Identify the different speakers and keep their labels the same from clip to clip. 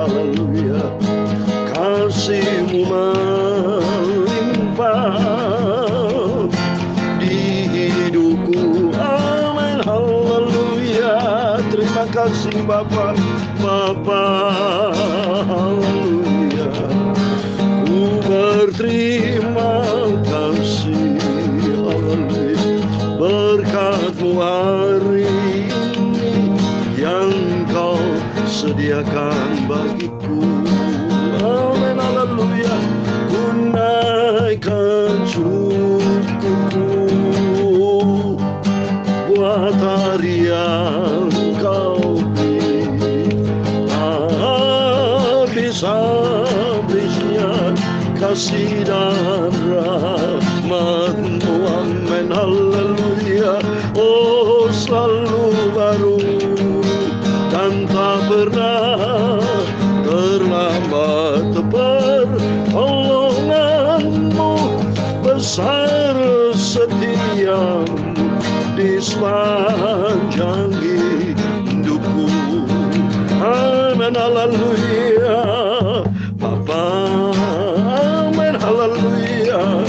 Speaker 1: haleluya. Kasih-Mu melimpah di hidupku, amin, haleluya. Terima kasih Bapa, haleluya. Ku berterima kasih, haleluya, berkat-Mu hari ini yang Kau sediakan bagiku, amin, haleluya. Ku naikkan syukurku buat hari yang Kau beri, habis-habisnya kasih dan rahmat-Mu, amin, haleluya. Oh, selalu baru dan tak pernah terlambat pertolongan-Mu, besar setia-Mu di sepanjang hidupku, amin, haleluya. Bapa, amin, haleluya.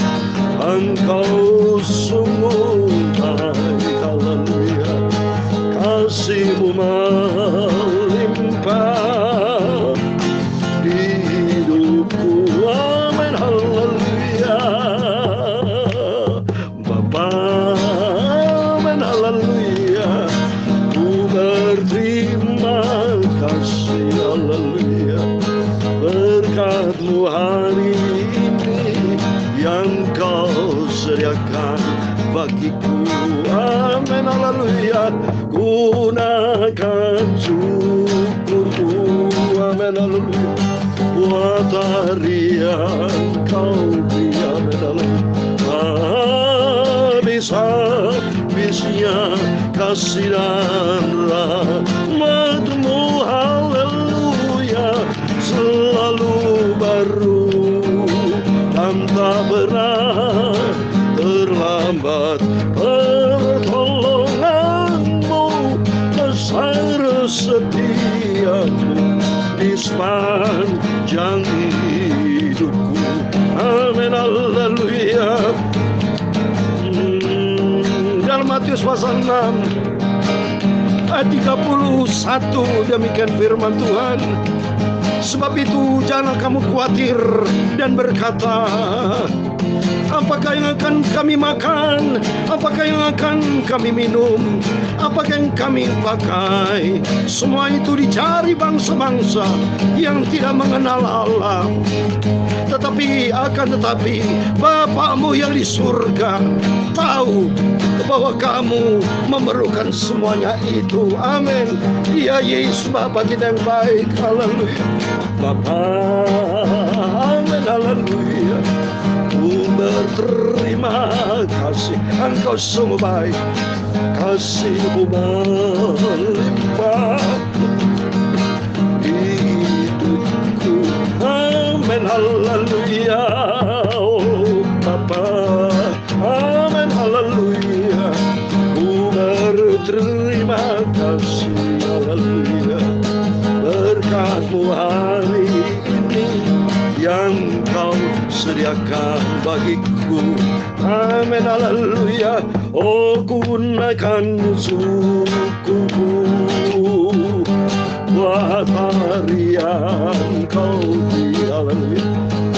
Speaker 1: Engkau sungguh baik, haleluya. Kasih-Mu melimpah di hidupku, amin, haleluya. Bapa, amin, haleluya. Ku berterima kasih, haleluya, berkat-Mu hari ini yang Kau sediakan bagiku, amin, haleluya. Gunakan syukurku, amin, haleluya, buat hari yang Kau beri, amin, haleluya. Habis-habisnya kasih dan rahmat-Mu, haleluya, selalu baru dan tak pernah terlambat pertolongan-Mu, besar setia-Mu di sepanjang hidupku, amin, haleluya. Dalam Matius pasal 6 ayat 31 demikian firman Tuhan. Sebab itu jangan kamu khawatir dan berkata, apakah yang akan kami makan? Apakah yang akan kami minum? Apakah yang kami pakai? Semua itu dicari bangsa-bangsa yang tidak mengenal Allah. Tetapi Bapa-Mu yang di surga tahu bahwa kamu memerlukan semuanya itu, amin. Ya Yesus, Bapa kita yang baik, haleluya. Bapa, amin, haleluya. Ku berterima kasih, Engkau sungguh baik. Kasih-Mu melimpah hidupku, amin, haleluya. Oh Bapa, amin, haleluya. Ku berterima kasih, haleluya, berkat-Mu hari ini yang Kau sediakan bagiku, amin, haleluya. Oh, gunakan syukurku buat hari yang Kau beri, haleluya.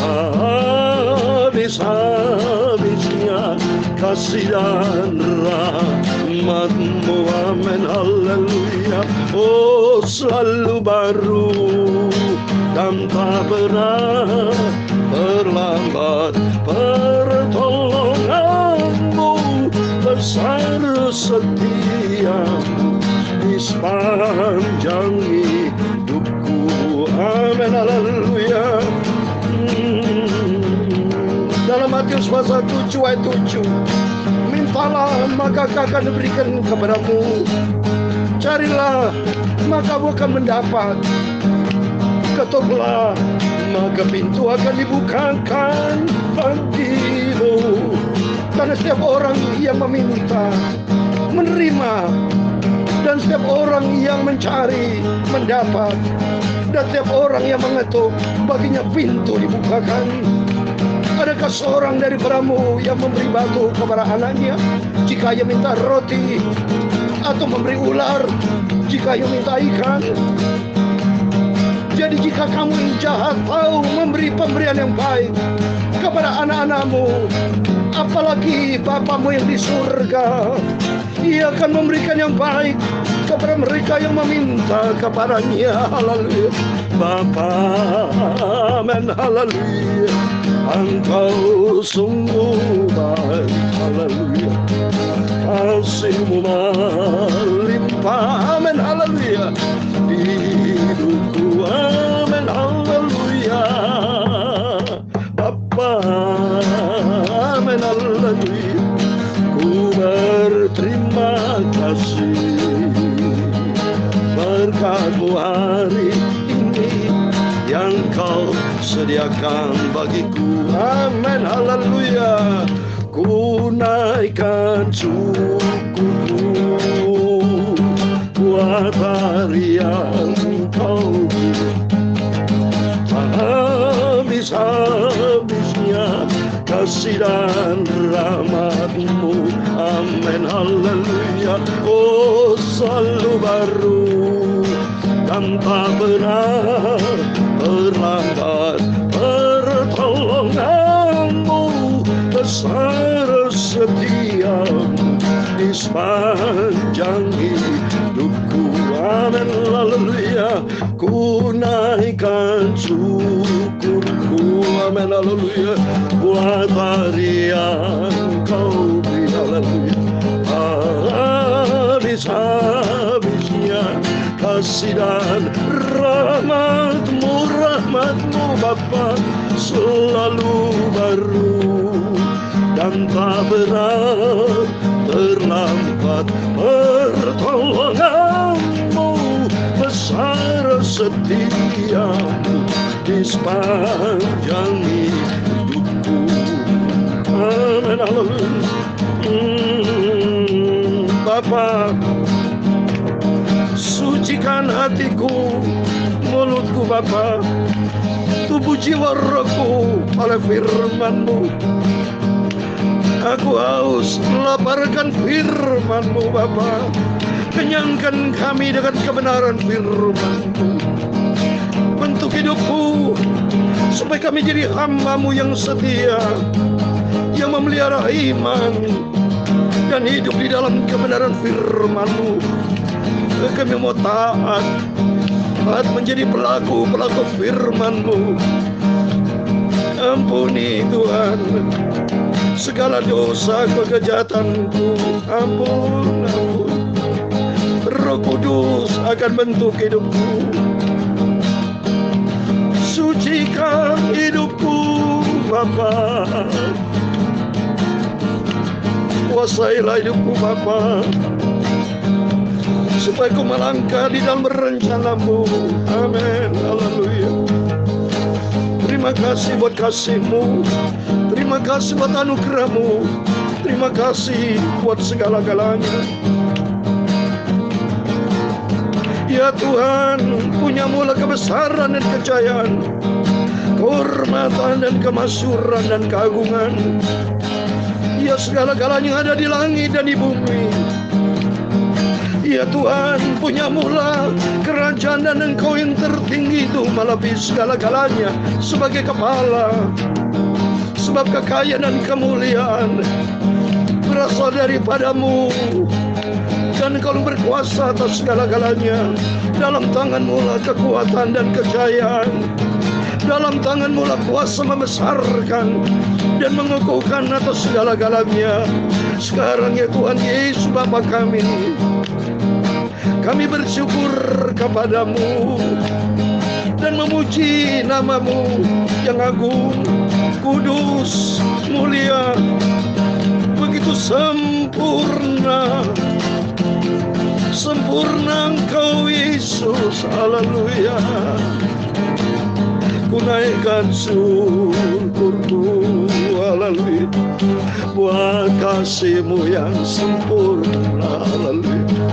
Speaker 1: Habis-habisnya kasih dan rahmat-Mu, amin, haleluya. Oh, selalu baru dan tak pernah terlambat pertolongan-Mu, besar setia-Mu di sepanjang hidupku, amin, haleluya. Dalam Matius pasal 7 ayat 7, mintalah maka akan diberikan kepadamu, carilah maka kamu akan mendapat, ketoklah maka pintu akan dibukakan bagimu. Karena setiap orang yang meminta menerima, dan setiap orang yang mencari mendapat, Dan tiap orang yang mengetuk, baginya pintu dibukakan. Adakah seorang daripadamu yang memberi batu kepada anaknya jika ia minta roti, atau memberi ular jika ia minta ikan? Jadi jika kamu yang jahat tahu memberi pemberian yang baik kepada anak-anakmu, apalagi Bapamu yang di surga, Ia akan memberikan yang baik kepada mereka yang meminta kepadanya. Haleluya. Bapa, amin, haleluya. Engkau sungguh baik, haleluya. Kasih-Mu melimpah, amin, haleluya. Di hidupku, amin, haleluya. Bapa, amin, haleluya. Ku berterima kasih berkat-Mu hari ini yang Kau sediakan bagiku. Amin, haleluya. Ku naikkan syukurku buat hari yang Kau beri. Habis-habisnya kasih dan rahmat-Mu. Amin, haleluya. Oh, selalu baru dan tak pernah terlambat pertolongan-Mu. Besar setiamu di sepanjang hidupku. Amin, haleluya. Ku naikkan syukurku, amin, haleluya, buat hari yang Kau beri. Haleluya. Habis-habisnya kasih dan rahmat-Mu, rahmat-Mu Bapa selalu baru dan tak pernah terlambat pertolongan-Mu. Besar setiamu di sepanjang hidupku. Amin, haleluya. Bapa, sucikan hatiku, mulutku Bapa, tubuh jiwa rohku oleh firman-Mu. Aku haus melaparkan firman-Mu Bapa. Kenyangkan kami dengan kebenaran firman-Mu. Bentuk hidupku supaya kami jadi hamba-Mu yang setia, yang memelihara iman dan hidup di dalam kebenaran firman-Mu. Kami mau taat menjadi pelaku-pelaku firman-Mu. Ampuni Tuhan segala dosa kejahatanku. Ampun, ampun. Roh Kudus akan bentuk hidupku. Sucikan hidupku Bapa. Kuasailah hidupku Bapa, supaya ku melangkah di dalam rencana-Mu. Amin, haleluya. Terima kasih buat kasih-Mu. Terima kasih buat anugerah-Mu. Terima kasih buat segala-galanya. Ya Tuhan, punya-Mu lah kebesaran dan kejayaan, kehormatan dan kemasyhuran dan keagungan. Ya segala-galanya ada di langit dan di bumi. Ya Tuhan, punya-Mu lah kerajaan dan Engkau yang tertinggi itu melebihi segala-galanya sebagai kepala. Sebab kekayaan dan kemuliaan berasal daripada-Mu, dan Engkau berkuasa atas segala-galanya. Dalam tangan-Mu lah kekuatan dan kejayaan. Dalam tangan-Mu lah kuasa membesarkan dan mengukuhkan atas segala-galanya. Sekarang ya Tuhan Yesus Bapa kami bersyukur kepada-Mu dan memuji nama-Mu yang agung, kudus, mulia, begitu sempurna. Sempurna Engkau Yesus, haleluya. Ku naikkan syukurku, haleluya. Buat kasih-Mu yang sempurna, haleluya.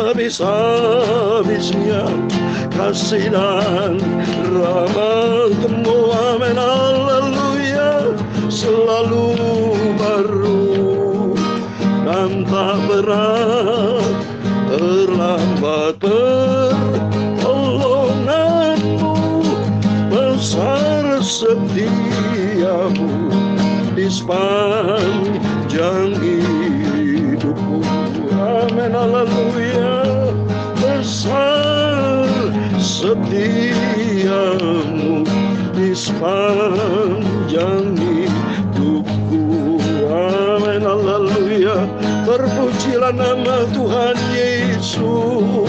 Speaker 1: Habis-habisnya kasih dan rahmat-Mu, amin, haleluya. Selalu baru dan tak berat, terlambat pertolongan-Mu, besar setiamu di sepanjang hidupku, amin, haleluya. Besar setiamu di sepanjang hidupku, amin, haleluya. Terpujilah nama Tuhan Yesus,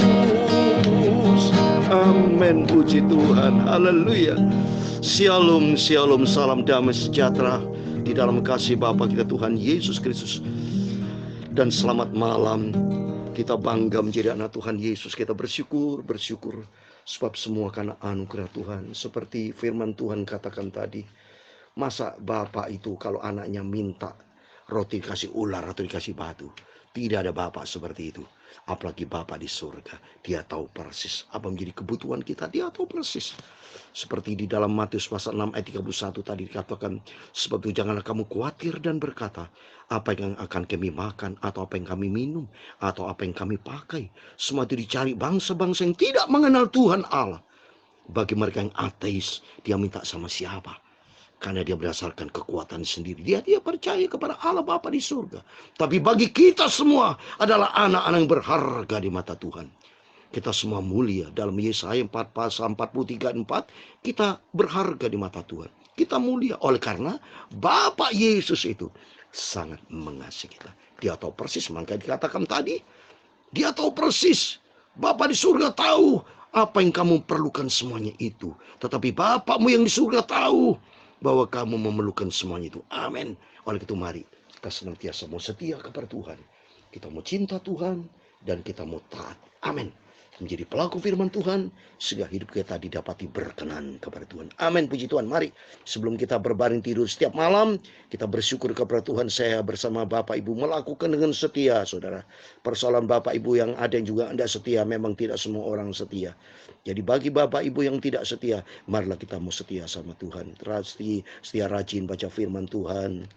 Speaker 1: amin, puji Tuhan, haleluya. Shalom, shalom, salam damai sejahtera di dalam kasih Bapa kita Tuhan Yesus Kristus. Dan selamat malam. Kita bangga menjadi anak Tuhan Yesus. Kita bersyukur sebab semua karena anugerah Tuhan. Seperti firman Tuhan katakan tadi, masa Bapak itu kalau anaknya minta roti dikasih ular atau dikasih batu? Tidak ada Bapak seperti itu. Apalagi Bapak di surga. Dia tahu persis apa menjadi kebutuhan kita. Dia tahu persis. Seperti di dalam Matius pasal 6 ayat 31 tadi dikatakan, sebab itu janganlah kamu khawatir dan berkata, apa yang akan kami makan, atau apa yang kami minum, atau apa yang kami pakai. Semua itu dicari bangsa-bangsa yang tidak mengenal Tuhan Allah. Bagi mereka yang ateis, dia minta sama siapa? Karena dia berdasarkan kekuatan sendiri. Dia percaya kepada Allah Bapa di surga. Tapi bagi kita semua adalah anak-anak yang berharga di mata Tuhan. Kita semua mulia. Dalam Yesaya 4 pasal 43-4, kita berharga di mata Tuhan. Kita mulia oleh karena Bapak Yesus itu sangat mengasihi kita. Dia tahu persis, maka dikatakan tadi, dia tahu persis. Bapak di surga tahu apa yang kamu perlukan semuanya itu. Tetapi Bapakmu yang di surga tahu bahwa kamu memerlukan semuanya itu. Amin. Oleh itu mari kita senantiasa mau setia kepada Tuhan. Kita mau cinta Tuhan dan kita mau taat. Amin. Menjadi pelaku firman Tuhan sehingga hidup kita didapati berkenan kepada Tuhan. Amin, puji Tuhan. Mari sebelum kita berbaring tidur setiap malam, kita bersyukur kepada Tuhan. Saya bersama Bapak Ibu melakukan dengan setia, saudara. Persoalan Bapak Ibu yang ada yang juga tidak setia, memang tidak semua orang setia. Jadi bagi Bapak Ibu yang tidak setia, marilah kita mau setia sama Tuhan. Setia rajin baca firman Tuhan,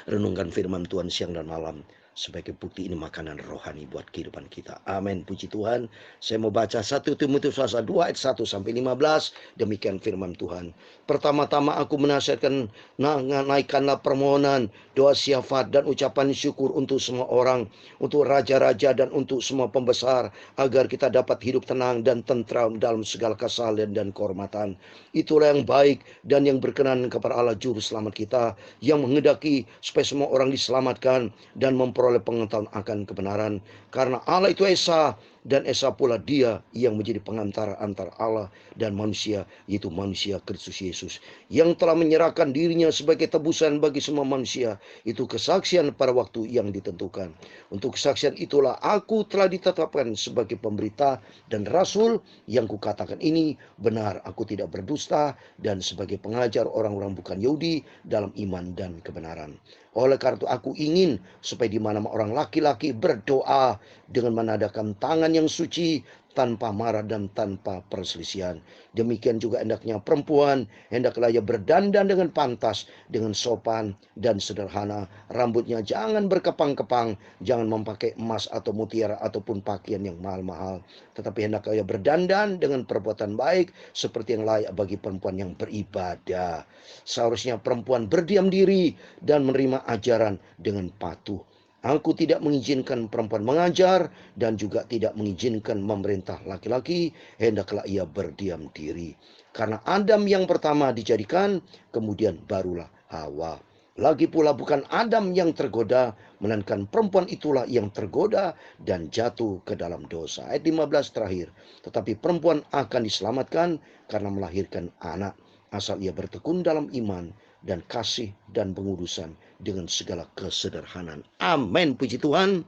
Speaker 1: renungkan firman Tuhan siang dan malam. Sebagai bukti ini makanan rohani buat kehidupan kita. Amin, puji Tuhan. Saya mau baca 1 Timotius pasal 2 ayat 1 sampai 15. Demikian firman Tuhan. Pertama-tama aku menasihatkan, naikkanlah permohonan, doa syafaat dan ucapan syukur untuk semua orang, untuk raja-raja dan untuk semua pembesar, agar kita dapat hidup tenang dan tentram dalam segala kesalahan dan kehormatan. Itulah yang baik dan yang berkenan kepada Allah Juru Selamat kita, yang menghendaki supaya semua orang diselamatkan dan memperoleh pengetahuan akan kebenaran. Karena Allah itu Esa, dan Esa pula dia yang menjadi pengantara antara Allah dan manusia, yaitu manusia Kristus Yesus, yang telah menyerahkan dirinya sebagai tebusan bagi semua manusia. Itu kesaksian pada waktu yang ditentukan. Untuk kesaksian itulah aku telah ditetapkan sebagai pemberita dan rasul. Yang kukatakan ini benar, aku tidak berdusta, dan sebagai pengajar orang-orang bukan Yahudi dalam iman dan kebenaran. Oleh karena itu aku ingin supaya di mana orang laki-laki berdoa dengan menadakan tangan yang suci, tanpa marah dan tanpa perselisihan. Demikian juga hendaknya perempuan, hendaklah ia berdandan dengan pantas, dengan sopan dan sederhana. Rambutnya jangan berkepang-kepang, jangan memakai emas atau mutiara ataupun pakaian yang mahal-mahal. Tetapi hendaklah ia berdandan dengan perbuatan baik, seperti yang layak bagi perempuan yang beribadah. Seharusnya perempuan berdiam diri dan menerima ajaran dengan patuh. Aku tidak mengizinkan perempuan mengajar dan juga tidak mengizinkan memerintah laki-laki, hendaklah ia berdiam diri. Karena Adam yang pertama dijadikan, kemudian barulah Hawa. Lagi pula bukan Adam yang tergoda, melainkan perempuan itulah yang tergoda dan jatuh ke dalam dosa. Ayat 15 terakhir. Tetapi perempuan akan diselamatkan karena melahirkan anak, asal ia bertekun dalam iman dan kasih dan pengurusan dengan segala kesederhanaan. Amin, puji Tuhan.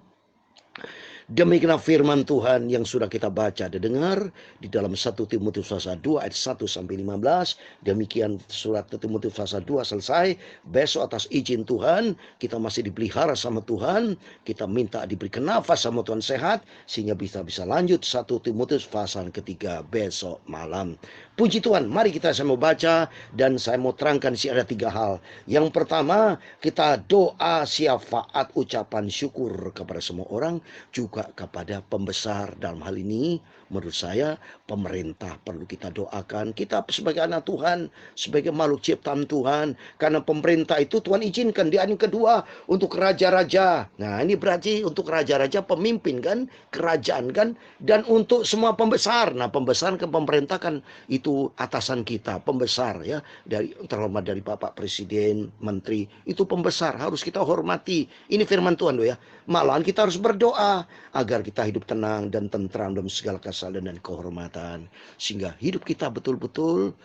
Speaker 1: Demikianlah firman Tuhan yang sudah kita baca dan dengar di dalam 1 Timotius pasal 2 ayat 1 sampai 15. Demikian surat Timotius pasal 2 selesai. Besok atas izin Tuhan kita masih dipelihara sama Tuhan. Kita minta diberi nafas sama Tuhan sehat sehingga bisa lanjut 1 Timotius pasal ketiga besok malam. Puji Tuhan, mari saya mau baca dan saya mau terangkan ada 3 hal. Yang pertama, kita doa syafaat ucapan syukur kepada semua orang, juga kepada pembesar. Dalam hal ini menurut saya pemerintah perlu kita doakan. Kita sebagai anak Tuhan, sebagai makhluk ciptaan Tuhan, karena pemerintah itu Tuhan izinkan di ayat kedua untuk raja-raja. Nah, ini berarti untuk raja-raja, pemimpin kan, kerajaan kan, dan untuk semua pembesar. Nah, pembesar ke pemerintah kan itu atasan kita, pembesar ya, dari terhormat dari Bapak Presiden, Menteri, itu pembesar harus kita hormati. Ini firman Tuhan ya. Malahan kita harus berdoa agar kita hidup tenang dan tentram dalam segala kesalahan dan kehormatan, sehingga hidup kita betul-betul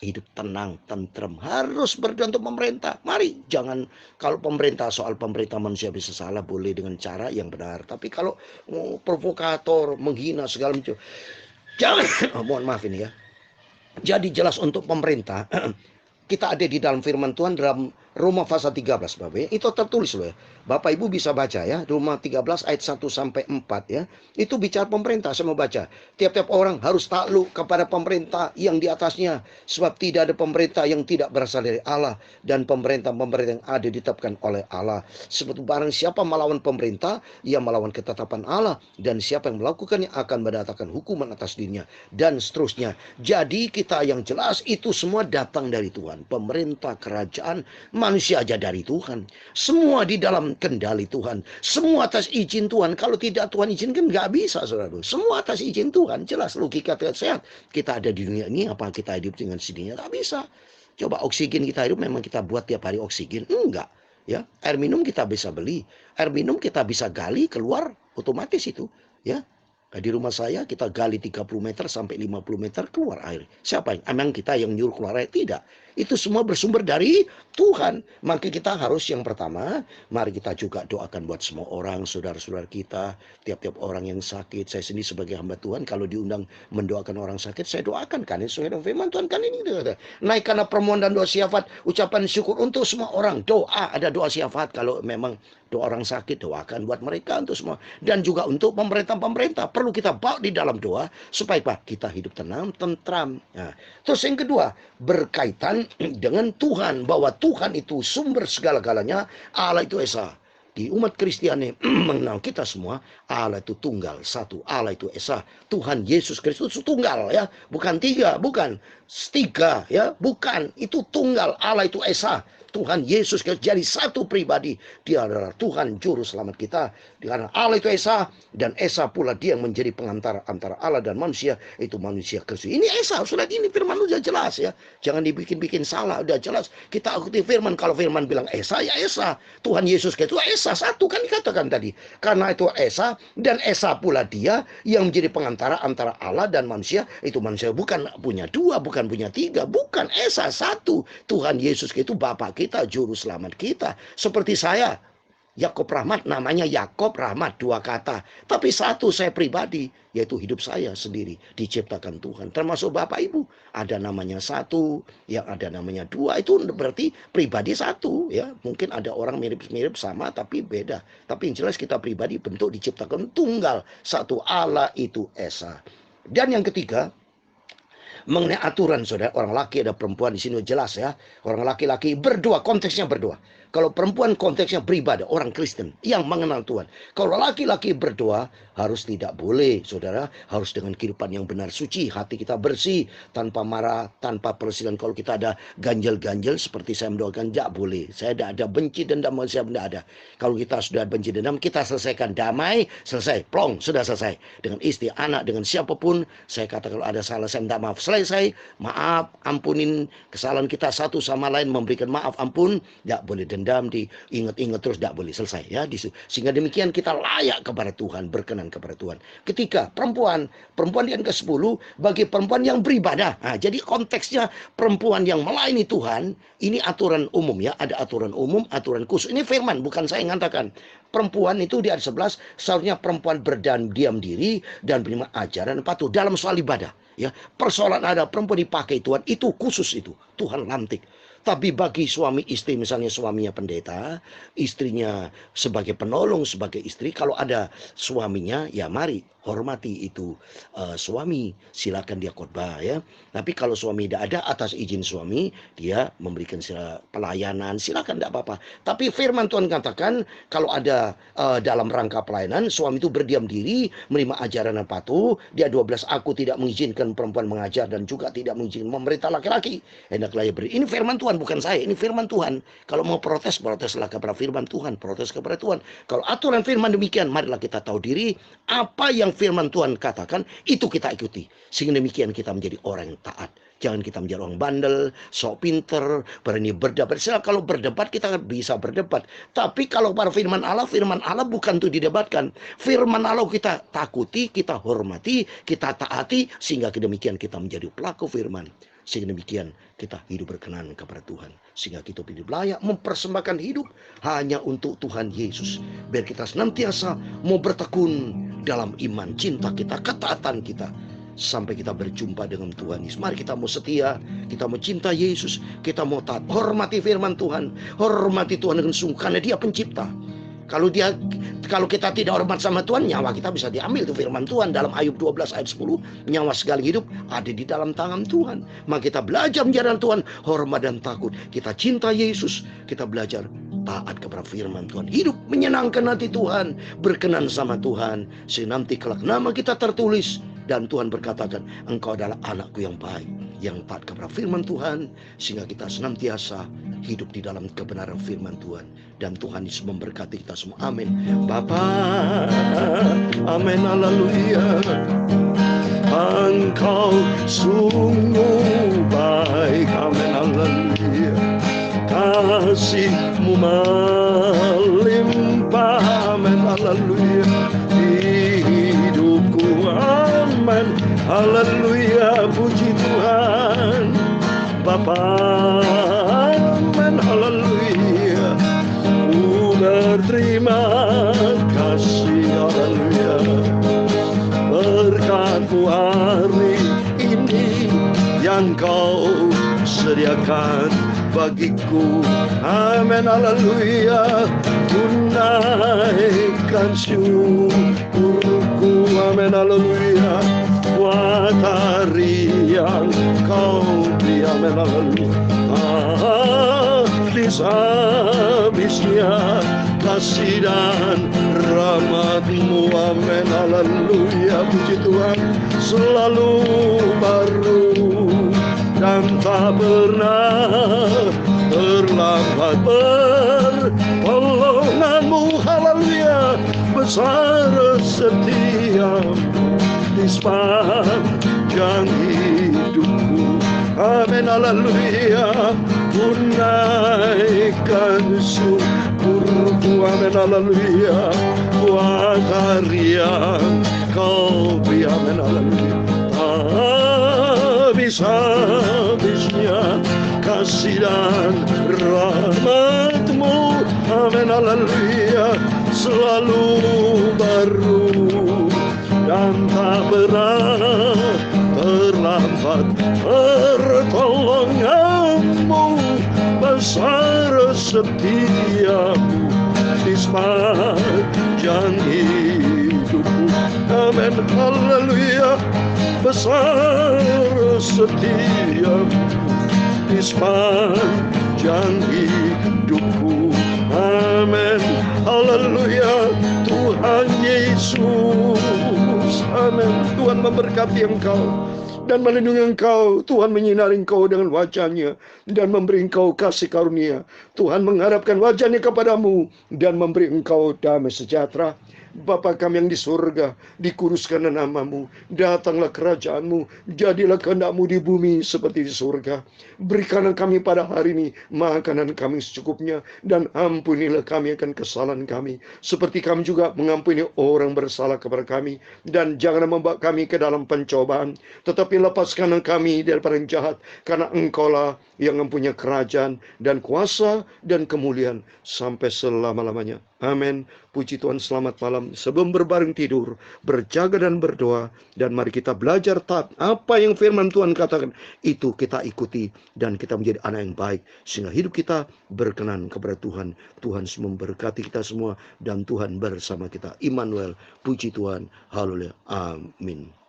Speaker 1: hidup tenang, tentram. Harus berdoa untuk pemerintah. Mari, jangan kalau pemerintah, soal pemerintah manusia bisa salah, boleh dengan cara yang benar. Tapi kalau provokator, menghina segala macam, jangan. Mohon maaf ini ya. Jadi jelas untuk pemerintah, kita ada di dalam firman Tuhan dalam Roma pasal 13 Bapak ya. Itu tertulis loh ya. Bapak Ibu bisa baca ya. Roma 13 ayat 1 sampai 4 ya. Itu bicara pemerintah, saya mau baca. Tiap-tiap orang harus takluk kepada pemerintah yang di atasnya. Sebab tidak ada pemerintah yang tidak berasal dari Allah. Dan pemerintah-pemerintah yang ada ditetapkan oleh Allah. Sebab barang siapa melawan pemerintah, ia melawan ketetapan Allah. Dan siapa yang melakukannya akan mendatangkan hukuman atas dirinya. Dan seterusnya. Jadi kita yang jelas itu semua datang dari Tuhan. Pemerintah, kerajaan, manusia aja dari Tuhan. Semua di dalam kendali Tuhan. Semua atas izin Tuhan. Kalau tidak Tuhan izinkan nggak bisa saudara. Semua atas izin Tuhan. Jelas logika sehat. Kita ada di dunia ini apa kita hidup dengan sendirinya? Tak bisa. Coba oksigen kita hidup memang kita buat tiap hari oksigen? Enggak. Ya, air minum kita bisa beli. Air minum kita bisa gali keluar otomatis itu. Ya. Di rumah saya kita gali 30 meter sampai 50 meter keluar air. Siapa yang? Emang kita yang nyuruh keluar air? Tidak. Itu semua bersumber dari Tuhan. Maka kita harus yang pertama, mari kita juga doakan buat semua orang, saudara-saudara kita, tiap-tiap orang yang sakit. Saya sendiri sebagai hamba Tuhan, kalau diundang mendoakan orang sakit, saya doakan kan. Sesuai dengan firman Tuhan kan ini. Naikkanlah permohonan dan doa syafaat, ucapan syukur untuk semua orang. Doa, ada doa syafaat kalau memang doa orang sakit, doakan buat mereka untuk semua. Dan juga untuk pemerintah-pemerintah. Perlu kita bawa di dalam doa supaya kita hidup tenang, tentram. Nah, terus yang kedua, berkaitan dengan Tuhan, bahwa Tuhan itu sumber segala-galanya. Allah itu Esa. Di umat Kristiani mengenal kita semua, Allah itu tunggal, satu. Allah itu Esa. Tuhan Yesus Kristus itu tunggal ya, bukan tiga, bukan tiga ya, bukan, itu tunggal. Allah itu Esa. Tuhan Yesus jadi satu pribadi. Dia adalah Tuhan juru selamat kita. Karena Allah itu Esa, dan Esa pula dia yang menjadi pengantara antara Allah dan manusia, itu manusia Kristus. Ini Esa, sudah ini firman udah jelas ya. Jangan dibikin-bikin salah, udah jelas. Kita ikuti firman, kalau firman bilang Esa, ya Esa. Tuhan Yesus Kristus Esa satu kan dikatakan tadi. Karena itu Esa, dan Esa pula dia yang menjadi pengantara antara Allah dan manusia. Itu manusia bukan punya dua, bukan punya tiga, bukan, Esa satu. Tuhan Yesus Kristus Bapa kita, juru selamat kita. Seperti saya, Yakob Rahmat, namanya Yakob Rahmat, dua kata. Tapi satu saya pribadi, yaitu hidup saya sendiri diciptakan Tuhan. Termasuk Bapak Ibu, ada namanya satu, yang ada namanya dua. Itu berarti pribadi satu ya. Mungkin ada orang mirip-mirip sama tapi beda. Tapi yang jelas kita pribadi bentuk diciptakan tunggal. Satu, Allah itu Esa. Dan yang ketiga, mengenai aturan saudara, orang laki ada perempuan di sini jelas ya. Orang laki-laki berdoa, konteksnya berdoa. Kalau perempuan konteksnya beribadah, orang Kristen yang mengenal Tuhan. Kalau laki-laki berdoa, harus tidak boleh saudara, harus dengan kehidupan yang benar suci, hati kita bersih, tanpa marah, tanpa perselisihan. Kalau kita ada ganjel-ganjel seperti saya mendoakan, tidak boleh. Saya tidak ada benci dendam, saya tidak ada. Kalau kita sudah benci dendam, kita selesaikan damai, selesai, plong, sudah selesai. Dengan istri, anak, dengan siapapun, saya kata kalau ada salah, saya minta maaf. Selesai, maaf, ampunin kesalahan kita satu sama lain, memberikan maaf, ampun, tidak boleh dendam, diingat-ingat terus, tidak boleh, selesai ya. Sehingga demikian kita layak kepada Tuhan, berkenan kepada Tuhan. Ketika perempuan yang ke-10 bagi perempuan yang beribadah. Nah, jadi konteksnya perempuan yang melayani Tuhan, ini aturan umum ya, ada aturan umum, aturan khusus. Ini firman, bukan saya yang mengatakan. perempuan itu di ayat 11 seharusnya perempuan berdiam diri dan menerima ajaran patuh dalam soal ibadah. Ya, persoalan ada perempuan dipakai Tuhan itu khusus itu Tuhan lantik. Tapi bagi suami istri, misalnya suaminya pendeta, istrinya sebagai penolong, sebagai istri, kalau ada suaminya, ya mari hormati itu suami, silakan dia khotbah ya. Tapi kalau suami tidak ada, atas izin suami, dia memberikan pelayanan, silakan tidak apa-apa. Tapi firman Tuhan katakan kalau ada dalam rangka pelayanan, suami itu berdiam diri, menerima ajaran dan patuh. Dia 12, aku tidak mengizinkan perempuan mengajar dan juga tidak mengizinkan memerintah laki-laki. Hendaklah ia beri. Ini firman Tuhan, bukan saya, ini firman Tuhan. Kalau mau protes, proteslah kepada firman Tuhan, protes kepada Tuhan. Kalau aturan firman demikian, marilah kita tahu diri apa yang firman Tuhan katakan, itu kita ikuti. Sehingga demikian kita menjadi orang yang taat. Jangan kita menjadi orang bandel, sok pinter, berani berdebat. Kalau berdebat kita bisa berdebat. Tapi kalau pada firman Allah bukan untuk didebatkan. Firman Allah kita takuti, kita hormati, kita taati, sehingga demikian kita menjadi pelaku firman. Sehingga demikian kita hidup berkenan kepada Tuhan. Sehingga kita hidup layak mempersembahkan hidup hanya untuk Tuhan Yesus. Biar kita senantiasa mau bertekun dalam iman, cinta kita, ketaatan kita. Sampai kita berjumpa dengan Tuhan Yesus. Mari kita mau setia, kita mau cinta Yesus, kita mau taat, hormati firman Tuhan, hormati Tuhan dengan sungguh karena Dia pencipta. Kalau kita tidak hormat sama Tuhan, nyawa kita bisa diambil. Itu firman Tuhan dalam Ayub 12 ayat 10. Nyawa segala hidup ada di dalam tangan Tuhan. Maka kita belajar menjadi Tuhan, hormat dan takut. Kita cinta Yesus, kita belajar taat kepada firman Tuhan. Hidup menyenangkan hati Tuhan, berkenan sama Tuhan. Sehingga nanti kelak nama kita tertulis dan Tuhan berkatakan, engkau adalah anakku yang baik, yang taat kepada firman Tuhan. Sehingga kita senantiasa hidup di dalam kebenaran firman Tuhan. Dan Tuhan Yesus memberkati kita semua. Amin. Bapa, amin, haleluya. Engkau sungguh baik, amin, haleluya. Kasih-Mu melimpah, amin, haleluya. Hidupku, amin, haleluya, puji Tuhan. Bapa, amin, haleluya. Ku berterima kasih, haleluya. Berkat-Mu hari ini yang Kau sediakan bagiku, amin, haleluya. Ku naikkan syukurku, amin, haleluya. Buat hari yang Kau beri, amin, haleluya. Habis-habisnya kasih dan rahmat-Mu, amin, haleluya. Puji Tuhan, selalu baru dan tak pernah terlambat. Pertolongan-Mu, haleluya, besar setia-Mu di sepanjang hidupku, amin, haleluya. Ku naikkan syukurku, amin, haleluya. Buat hari yang Kau beri, amin, haleluya. Habis-habisnya kasih dan rahmat-Mu, amin, haleluya. Selalu baru dan tak pernah terlambat. Pertolongan-Mu besar setia-Mu di sepanjang hidupku, amin, haleluya. Besar setia-Mu di sepanjang hidupku, amin, haleluya. Tuhan Yesus, amin. Tuhan memberkati engkau dan melindungi engkau. Tuhan menyinari engkau dengan wajah-Nya dan memberi engkau kasih karunia. Tuhan mengharapkan wajah-Nya kepadamu dan memberi engkau damai sejahtera. Bapa kami yang di surga, dikuduskanlah nama-Mu, datanglah kerajaan-Mu, jadilah kehendak-Mu di bumi seperti di surga. Berikanlah kami pada hari ini makanan kami secukupnya, dan ampunilah kami akan kesalahan kami, seperti kami juga mengampuni orang bersalah kepada kami. Dan janganlah membawa kami ke dalam pencobaan, tetapi lepaskanlah kami daripada yang jahat, karena Engkaulah yang mempunyai kerajaan dan kuasa dan kemuliaan sampai selama-lamanya. Amin. Puji Tuhan, selamat malam. Sebelum berbaring tidur, berjaga dan berdoa, dan mari kita belajar taat apa yang firman Tuhan katakan, itu kita ikuti dan kita menjadi anak yang baik sehingga hidup kita berkenan kepada Tuhan. Tuhan memberkati kita semua dan Tuhan bersama kita. Immanuel, puji Tuhan. Haleluya. Amin.